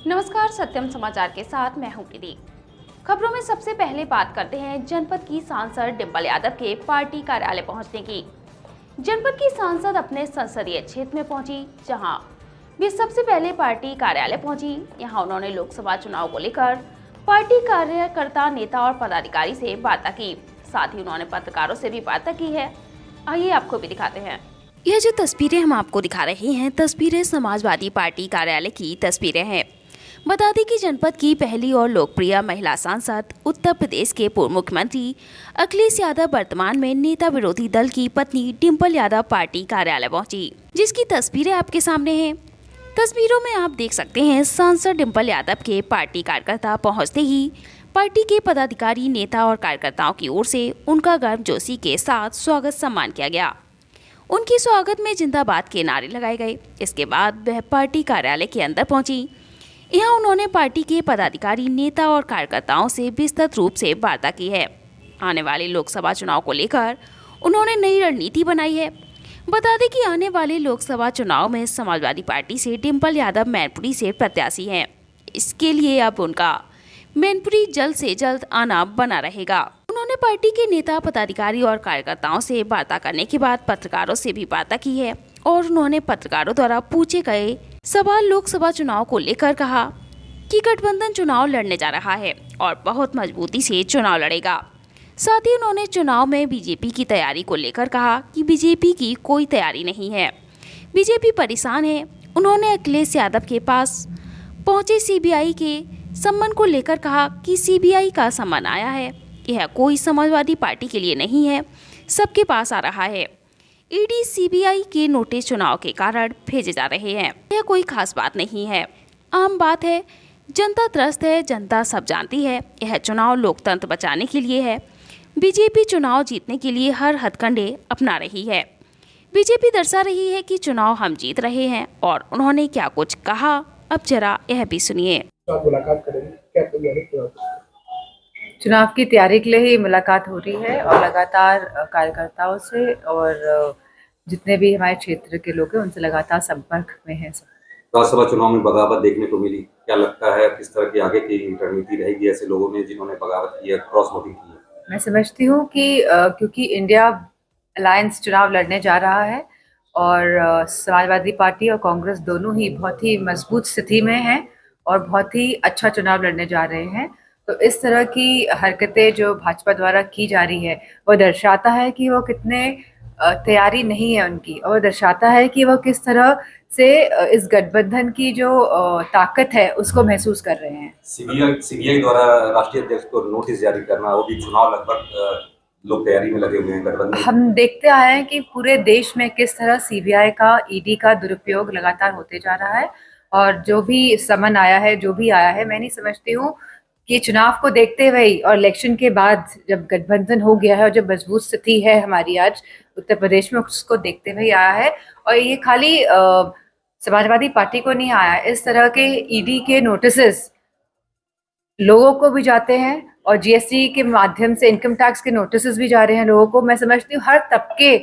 नमस्कार, सत्यम समाचार के साथ मैं हूं प्रीति। खबरों में सबसे पहले बात करते हैं जनपद की सांसद डिंपल यादव के पार्टी कार्यालय पहुंचने की। जनपद की सांसद अपने संसदीय क्षेत्र में पहुंची, जहां वे सबसे पहले पार्टी कार्यालय पहुंची। यहां उन्होंने लोकसभा चुनाव को लेकर पार्टी कार्यकर्ता, नेता और पदाधिकारी से वार्ता की। साथ ही उन्होंने पत्रकारों से भी वार्ता की है। आइए आपको भी दिखाते हैं। यह जो तस्वीरें हम आपको दिखा रहे हैं, तस्वीरें समाजवादी पार्टी कार्यालय की तस्वीरें हैं। बता दें कि जनपद की पहली और लोकप्रिय महिला सांसद, उत्तर प्रदेश के पूर्व मुख्यमंत्री अखिलेश यादव वर्तमान में नेता विरोधी दल की पत्नी डिंपल यादव पार्टी कार्यालय पहुंची, जिसकी तस्वीरें आपके सामने हैं। तस्वीरों में आप देख सकते हैं सांसद डिंपल यादव के पार्टी कार्यकर्ता पहुंचते ही पार्टी के पदाधिकारी, नेता और कार्यकर्ताओं की ओर से उनका गर्मजोशी के साथ स्वागत सम्मान किया गया। उनके स्वागत में जिंदाबाद के नारे लगाए गए। इसके बाद वह पार्टी कार्यालय के अंदर पहुंची। यहाँ उन्होंने पार्टी के पदाधिकारी, नेता और कार्यकर्ताओं से विस्तृत रूप से वार्ता की है। आने वाले लोकसभा चुनाव को लेकर उन्होंने नई रणनीति बनाई है। बता दें कि आने वाले लोकसभा चुनाव में समाजवादी पार्टी से डिंपल यादव मैनपुरी से प्रत्याशी हैं। इसके लिए अब उनका मैनपुरी जल्द से जल्द आना बना रहेगा। उन्होंने पार्टी के नेता, पदाधिकारी और कार्यकर्ताओं से वार्ता करने के बाद पत्रकारों से भी वार्ता की है और उन्होंने पत्रकारों द्वारा पूछे गए सवाल लोकसभा चुनाव को लेकर कहा कि गठबंधन चुनाव लड़ने जा रहा है और बहुत मजबूती से चुनाव लड़ेगा। साथ ही उन्होंने चुनाव में बीजेपी की तैयारी को लेकर कहा कि बीजेपी की कोई तैयारी नहीं है, बीजेपी परेशान है। उन्होंने अखिलेश यादव के पास पहुंचे सीबीआई के सम्मन को लेकर कहा कि सीबीआई का सम्मन आया है, यह कोई समाजवादी पार्टी के लिए नहीं है, सबके पास आ रहा है। ईडी, सीबीआई के नोटिस चुनाव के कारण भेजे जा रहे हैं। यह कोई खास बात नहीं है, आम बात है। जनता त्रस्त है, जनता सब जानती है। यह चुनाव लोकतंत्र बचाने के लिए है। बीजेपी चुनाव जीतने के लिए हर हथकंडे अपना रही है। बीजेपी दर्शा रही है कि चुनाव हम जीत रहे हैं। और उन्होंने क्या कुछ कहा, अब जरा यह भी सुनिए। मुलाकात करेंगे, क्या तैयारी चुनाव की तैयारी के लिए ही मुलाकात हो रही है और लगातार कार्यकर्ताओं से और जितने भी हमारे क्षेत्र के लोग हैं उनसे लगातार संपर्क में है। राज्यसभा चुनाव में बगावत देखने को मिली, क्या लगता है किस तरह की आगे की रणनीति रहेगी ऐसे लोगों में जिन्होंने बगावत की है, क्रॉस वोटिंग की है? मैं समझती हूँ कि क्योंकि इंडिया अलायंस चुनाव लड़ने जा रहा है और समाजवादी पार्टी और कांग्रेस दोनों ही बहुत ही मजबूत स्थिति में हैं और बहुत ही अच्छा चुनाव लड़ने जा रहे हैं, तो इस तरह की हरकतें जो भाजपा द्वारा की जा रही है वो दर्शाता है कि वो कितने तैयारी नहीं है उनकी, और दर्शाता है कि वो किस तरह से इस गठबंधन की जो ताकत है उसको महसूस कर रहे हैं। सीबीआई द्वारा राष्ट्रीय अध्यक्ष को नोटिस जारी करना, वो भी चुनाव लगभग लोग तैयारी में लगे हुए हैं गठबंधन। हम देखते आए हैं कि पूरे देश में किस तरह सीबीआई का, ईडी का दुरुपयोग लगातार होते जा रहा है और जो भी समन आया है, जो भी आया है, मैं नहीं समझती हूँ कि चुनाव को देखते हुए और इलेक्शन के बाद जब गठबंधन हो गया है और जब मजबूत स्थिति है हमारी आज उत्तर प्रदेश में, उसको देखते हुए आया है। और ये खाली समाजवादी पार्टी को नहीं आया, इस तरह के ईडी के नोटिसेस लोगों को भी जाते हैं और जीएसटी के माध्यम से इनकम टैक्स के नोटिसेस भी जा रहे हैं लोगों को। मैं समझती हूँ हर तबके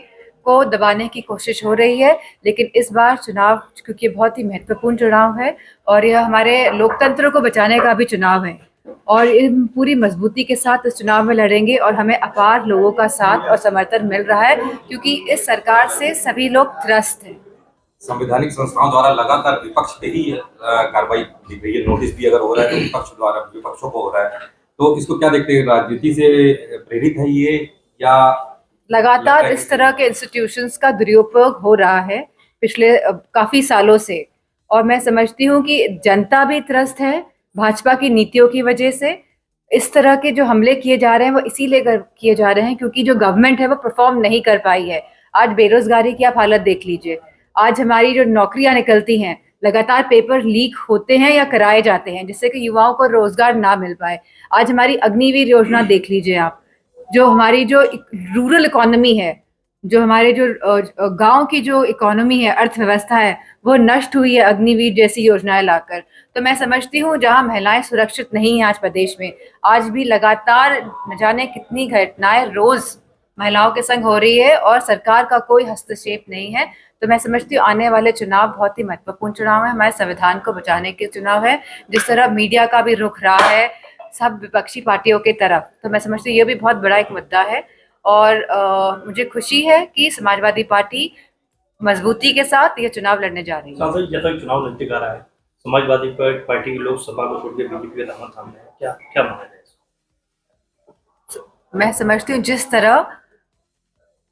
को दबाने की कोशिश हो रही है, लेकिन इस बार चुनाव क्योंकि बहुत ही महत्वपूर्ण चुनाव है और यह हमारे लोकतंत्र को बचाने का भी चुनाव है और इन पूरी मजबूती के साथ इस चुनाव में लड़ेंगे और हमें अपार लोगों का साथ और समर्थन मिल रहा है क्योंकि इस सरकार से सभी लोग त्रस्त हैं। संवैधानिक संस्थाओं द्वारा लगातार विपक्ष पे ही कार्रवाई की गई है, नोटिस भी अगर हो रहा है तो विपक्ष द्वारा विपक्षों को हो रहा है, तो इसको क्या देखते हैं? राजनीति से प्रेरित है ये या लगातार इस तरह के इंस्टीट्यूशंस का दुरुपयोग हो रहा है पिछले काफी सालों से, और मैं समझती हूँ कि जनता भी त्रस्त है भाजपा की नीतियों की वजह से। इस तरह के जो हमले किए जा रहे हैं वो इसीलिए किए जा रहे हैं क्योंकि जो गवर्नमेंट है वो परफॉर्म नहीं कर पाई है। आज बेरोजगारी की आप हालत देख लीजिए, आज हमारी जो नौकरियां निकलती हैं, लगातार पेपर लीक होते हैं या कराए जाते हैं जिससे कि युवाओं को रोजगार ना मिल पाए। आज हमारी अग्निवीर योजना देख लीजिए आप, जो हमारी जो रूरल इकोनॉमी है, जो हमारे जो गांव की जो इकोनॉमी है, अर्थव्यवस्था है, वो नष्ट हुई है अग्निवीर जैसी योजनाएं लाकर। तो मैं समझती हूँ जहां महिलाएं सुरक्षित नहीं हैं आज प्रदेश में, आज भी लगातार न जाने कितनी घटनाएं रोज महिलाओं के संग हो रही है और सरकार का कोई हस्तक्षेप नहीं है। तो मैं समझती हूँ आने वाले चुनाव बहुत ही महत्वपूर्ण चुनाव है, हमारे संविधान को बचाने के चुनाव है। जिस तरह मीडिया का भी रुख रहा है सब विपक्षी पार्टियों की तरफ, तो मैं समझती हूँ ये भी बहुत बड़ा एक मुद्दा है। और मुझे खुशी है कि समाजवादी पार्टी मजबूती के साथ ये चुनाव लड़ने जा रही है। सांसद जैसा कि चुनाव नजदीक आ रहा है, समाजवादी पार्टी की लोकसभा को छोड़ के बीजेपी के दामन सामने है, क्या क्या माना जाए इसको? मैं समझती हूँ जिस तरह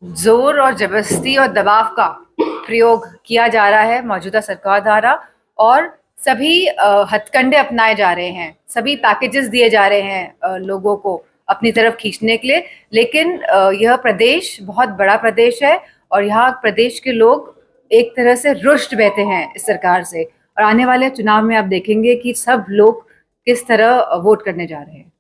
जोर और जबरदस्ती और दबाव का प्रयोग किया जा रहा है मौजूदा सरकार द्वारा, और सभी हथकंडे अपनाए जा रहे हैं, सभी पैकेजेस दिए जा रहे हैं लोगों को अपनी तरफ खींचने के लिए, लेकिन यह प्रदेश बहुत बड़ा प्रदेश है और यहाँ प्रदेश के लोग एक तरह से रुष्ट बैठे हैं इस सरकार से। और आने वाले चुनाव में आप देखेंगे कि सब लोग किस तरह वोट करने जा रहे हैं।